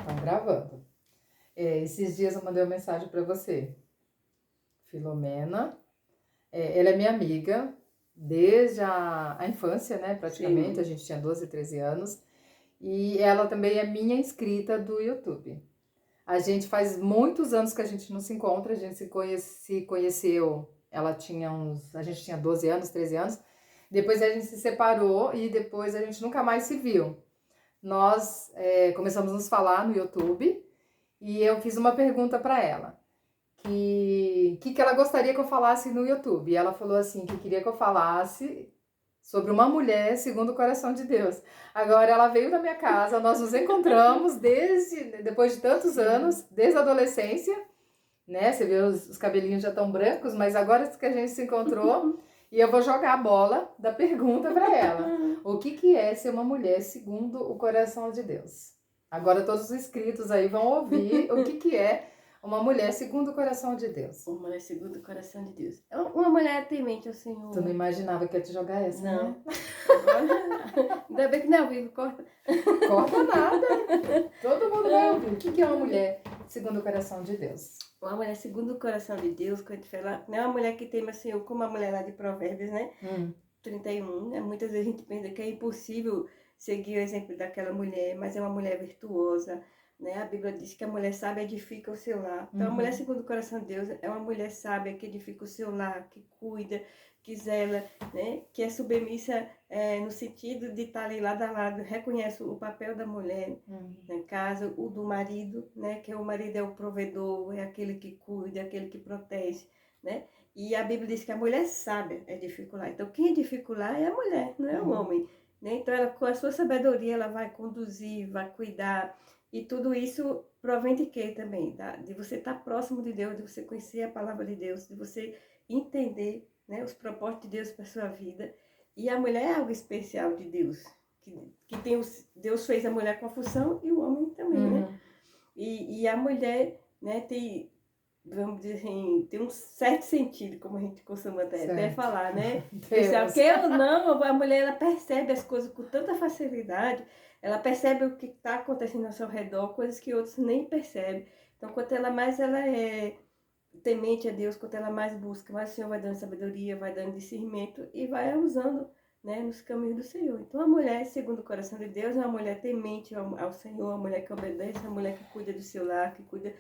Tá gravando. Esses dias eu mandei uma mensagem para você, Filomena. Ela é minha amiga desde a infância, né? Praticamente, a Sim. gente tinha 12, 13 anos. E ela também é minha inscrita do YouTube. A gente faz muitos anos que a gente não se encontra, a gente se conheceu, a gente tinha 12 anos, 13 anos. Depois a gente se separou e depois a gente nunca mais se viu. Nós começamos a nos falar no YouTube e eu fiz uma pergunta para ela, que ela gostaria que eu falasse no YouTube. E ela falou assim, que queria que eu falasse sobre uma mulher segundo o coração de Deus. Agora ela veio na minha casa, nós nos encontramos depois de tantos anos, desde a adolescência, né? Você vê os cabelinhos já estão brancos, mas agora que a gente se encontrou, e eu vou jogar a bola da pergunta para ela. O que é ser uma mulher segundo o coração de Deus? Agora todos os inscritos aí vão ouvir o que é uma mulher segundo o coração de Deus. Uma mulher segundo o coração de Deus. Uma mulher temente ao Senhor. Tu não imaginava que ia te jogar essa, Não. né? Agora, ainda bem que não é ao vivo, corta. Corta nada. Todo mundo vai ouvir. O que é uma mulher segundo o coração de Deus? Uma mulher segundo o coração de Deus, quando a gente fala, não é uma mulher que teme ao Senhor, como a mulher lá de Provérbios, né? 31, né? Muitas vezes a gente pensa que é impossível seguir o exemplo daquela mulher, mas é uma mulher virtuosa, né? A Bíblia diz que a mulher sábia edifica o seu lar. Então, a mulher segundo o coração de Deus é uma mulher sábia que edifica o seu lar, que cuida, que zela, né? Que é submissa no sentido de estar ali lado a lado, reconhece o papel da mulher na casa, o do marido, né? Que o marido é o provedor, é aquele que cuida, é aquele que protege, né? E a Bíblia diz que a mulher sábia edifica o lar. Então, quem edifica o lar é a mulher, não é o homem, né? Então, ela, com a sua sabedoria, ela vai conduzir, vai cuidar. E tudo isso provém de quê também? De você estar próximo de Deus, de você conhecer a palavra de Deus, de você entender, né, os propósitos de Deus para a sua vida. E a mulher é algo especial de Deus. Deus fez a mulher com a função e o homem também, né? E a mulher, né, tem, vamos dizer assim, tem um certo sentido, como a gente costuma até falar, né? Especial, porque eu não, a mulher ela percebe as coisas com tanta facilidade, ela percebe o que está acontecendo ao seu redor, coisas que outros nem percebem. Então, quanto ela mais ela é temente a Deus, quanto ela mais busca, mais o Senhor vai dando sabedoria, vai dando discernimento e vai usando, né, nos caminhos do Senhor. Então, a mulher, segundo o coração de Deus, é uma mulher temente ao Senhor, uma mulher que obedece, uma mulher que cuida do seu lar, que cuida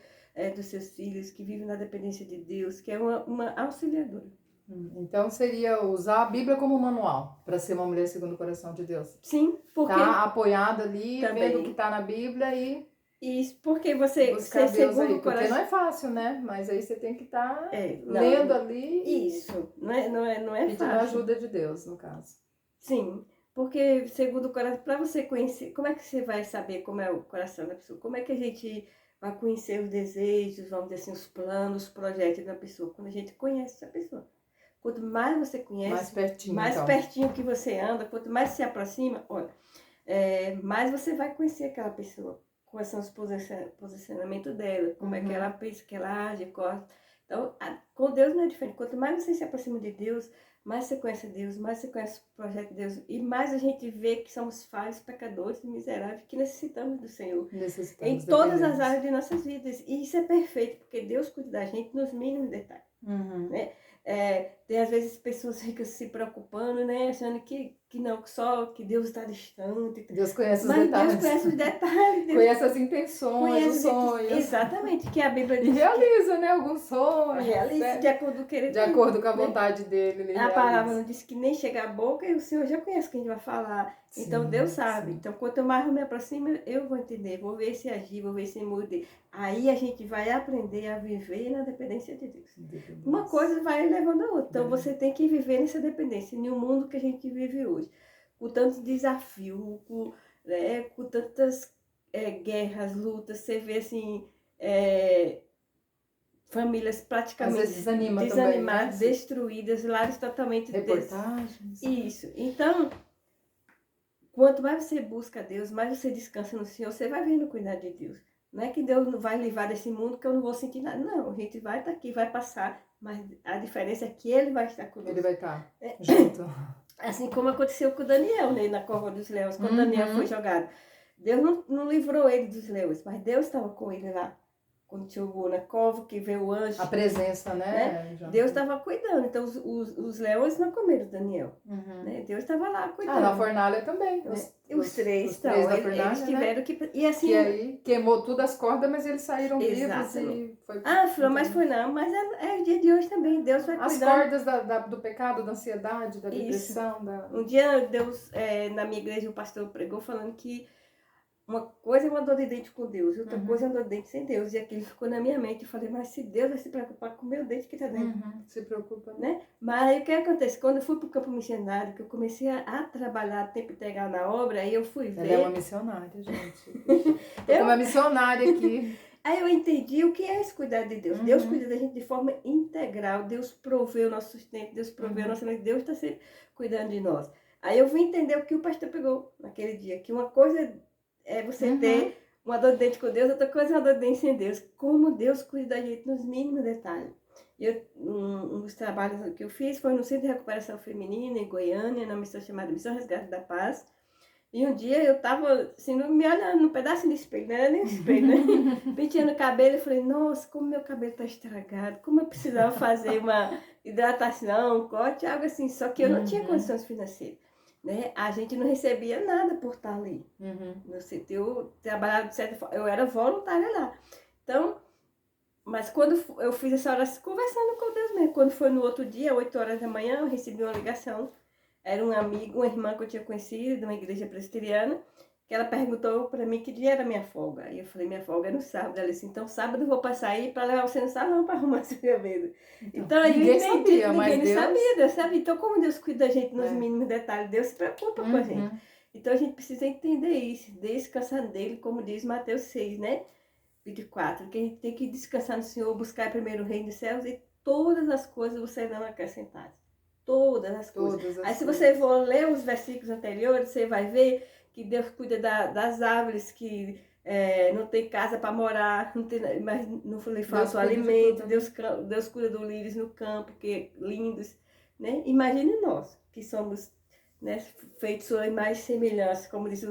dos seus filhos, que vive na dependência de Deus, que é uma auxiliadora. Então seria usar a Bíblia como manual para ser uma mulher segundo o coração de Deus. Sim, porque tá apoiada ali, também vendo o que tá na Bíblia e isso, porque você buscar ser Deus segundo aí, o porque coração não é fácil, né? Mas aí você tem que estar não, lendo ali isso, não é pedindo fácil. ajuda de Deus, no caso. Sim, porque segundo o coração, para você conhecer, como é que você vai saber como é o coração da pessoa? Como é que a gente vai conhecer os desejos, vamos dizer assim, os planos, os projetos da pessoa? Quando a gente conhece essa pessoa. Quanto mais você conhece, Mais mais pertinho que você anda, quanto mais se aproxima, olha, mais você vai conhecer aquela pessoa. Quais são os posicionamentos dela, como é que ela pensa, que ela age, corre. Então, com Deus não é diferente. Quanto mais você se aproxima de Deus, mais você conhece Deus, mais você conhece o projeto de Deus, e mais a gente vê que somos falhos, pecadores, miseráveis, que necessitamos do Senhor. Em todas as áreas de nossas vidas. E isso é perfeito, porque Deus cuida da gente nos mínimos detalhes. Né? Tem às vezes pessoas que ficam se preocupando, né? Achando que não, que Deus está distante. Deus conhece os Mas detalhes. Deus conhece os detalhes. Deus conhece as intenções, os sonhos. Exatamente, que a Bíblia diz. E realiza, né? Alguns sonhos. Realiza de acordo com o querer de acordo com a vontade dele. Ele a palavra não diz que nem chega à boca e o Senhor já conhece o que a gente vai falar. Sim, então Deus sabe. Sim. Então quanto mais eu me aproximo, eu vou entender, vou ver se agir, vou ver se mude. Aí a gente vai aprender a viver na dependência de Deus. Uma coisa vai levando a outra. Então você tem que viver nessa dependência, no mundo que a gente vive hoje. Com tantos desafios, com tantas guerras, lutas, você vê assim... famílias praticamente desanimadas, também, né? Destruídas, lares totalmente... Reportagens. Isso. Então, quanto mais você busca Deus, mais você descansa no Senhor, você vai vendo o cuidado de Deus. Não é que Deus não vai livrar desse mundo que eu não vou sentir nada. Não, a gente vai estar aqui, vai passar, mas a diferença é que Ele vai estar conosco. Ele vai estar junto. Assim como aconteceu com o Daniel, né, na cova dos leões, quando Daniel foi jogado. Deus não livrou ele dos leões, mas Deus estava com ele lá. Quando chegou na cova, que veio o anjo. A presença, né? Deus estava cuidando. Então, os leões não comeram Daniel. Né? Deus estava lá cuidando. Na fornalha também. Os três da fornalha, eles tiveram que... E assim, que aí queimou tudo as cordas, mas eles saíram vivos e foi... mas foi não. Mas é o dia de hoje também. Deus vai cuidando. As cordas do pecado, da ansiedade, da depressão. Um dia, Deus, na minha igreja, o pastor pregou falando que uma coisa é uma dor de dente com Deus, outra coisa é uma dor de dente sem Deus. E aquilo ficou na minha mente. Eu falei, mas se Deus vai se preocupar com o meu dente que está dentro. Se preocupa, né? Mas aí o que acontece? Quando eu fui para o campo missionário, que eu comecei a trabalhar a tempo integral na obra, aí eu fui ver... Ela é uma missionária, gente. Eu uma missionária aqui. Aí eu entendi o que é esse cuidado de Deus. Deus cuida da gente de forma integral. Deus provê o nosso sustento, Deus provê o nosso... Deus está sempre cuidando de nós. Aí eu vim entender o que o pastor pegou naquele dia. Que uma coisa é você ter uma dor de dente com Deus, outra coisa é uma dor de dente sem Deus. Como Deus cuida da gente nos mínimos detalhes. Um dos trabalhos que eu fiz foi no Centro de Recuperação Feminina, em Goiânia, na missão chamada Missão Resgate da Paz. E um dia eu estava assim, me olhando num pedaço de espelho, não era nem espelho, né? Penteando o cabelo, eu falei, nossa, como meu cabelo está estragado, como eu precisava fazer uma hidratação, um corte, algo assim. Só que eu não tinha condições financeiras. Né? A gente não recebia nada por estar ali. No CT, eu trabalhava de certa forma, eu era voluntária lá. Então, mas quando eu fiz essa oração, conversando com Deus mesmo, quando foi no outro dia, 8 horas da manhã, eu recebi uma ligação. Era um amigo, uma irmã que eu tinha conhecido, de uma igreja presbiteriana, que ela perguntou para mim que dia era minha folga. Aí eu falei, minha folga é no sábado. Ela disse, então sábado eu vou passar aí para levar você no salão para arrumar seu cabelo. Então aí eu entendi, Deus sabia. Então como Deus cuida da gente nos mínimos detalhes, Deus se preocupa com a gente. Então a gente precisa entender isso, descansar nele, como diz Mateus 6, né? 24, que a gente tem que descansar no Senhor, buscar primeiro o reino dos céus e todas as coisas você serão acrescentadas. Todas as coisas. Aí se você for ler os versículos anteriores, você vai ver que Deus cuida das árvores que não tem casa para morar, não tem, mas não lhe falta o alimento. Deus cuida dos lírios no campo, que lindos. Né? Imagine nós, que somos, né, feitos sua imagem e semelhança, como diz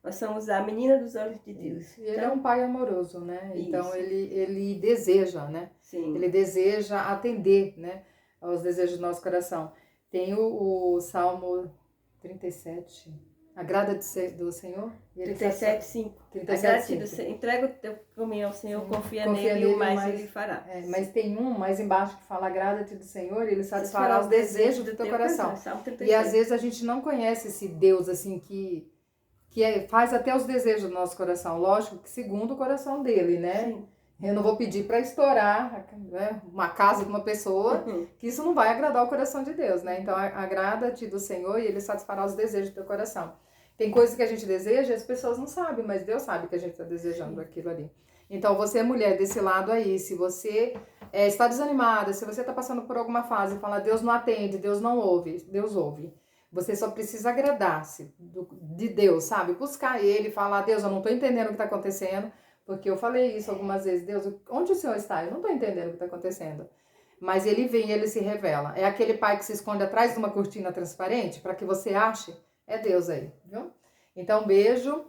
nós somos a menina dos olhos de Deus. E ele é um pai amoroso, né? Então ele deseja, né? Sim. Ele deseja atender, né, aos desejos do nosso coração. Tem o Salmo 37, agrada do Senhor. 37:5. 37:5. Entrega o teu caminho ao Senhor, confia nele e o mais ele fará. Mas tem um mais embaixo que fala, agrada-te do Senhor, ele satisfará os desejos do teu coração. E às vezes a gente não conhece esse Deus assim que faz até os desejos do nosso coração, lógico que segundo o coração dele, né? Sim. Eu não vou pedir para estourar, né, uma casa de uma pessoa, que isso não vai agradar o coração de Deus, né? Então agrada-te do Senhor e ele satisfará os desejos do teu coração. Tem coisas que a gente deseja e as pessoas não sabem, mas Deus sabe que a gente está desejando aquilo ali. Então você é mulher desse lado aí, se você está desanimada, se você está passando por alguma fase e fala, Deus não atende, Deus não ouve, Deus ouve. Você só precisa agradar-se de Deus, sabe? Buscar Ele, falar, Deus, eu não estou entendendo o que está acontecendo, porque eu falei isso algumas vezes, Deus, onde o Senhor está? Eu não estou entendendo o que está acontecendo. Mas Ele vem, Ele se revela. É aquele pai que se esconde atrás de uma cortina transparente, para que você ache, é Deus aí, viu? Então, beijo,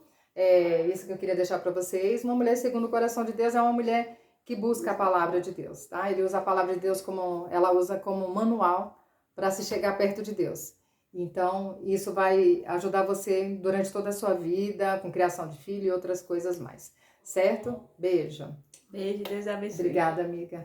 isso que eu queria deixar para vocês. Uma mulher segundo o coração de Deus é uma mulher que busca a palavra de Deus, tá? Ele usa a palavra de Deus ela usa como manual para se chegar perto de Deus. Então, isso vai ajudar você durante toda a sua vida, com criação de filho e outras coisas mais. Certo? Beijo. Beijo, Deus abençoe. Obrigada, amiga.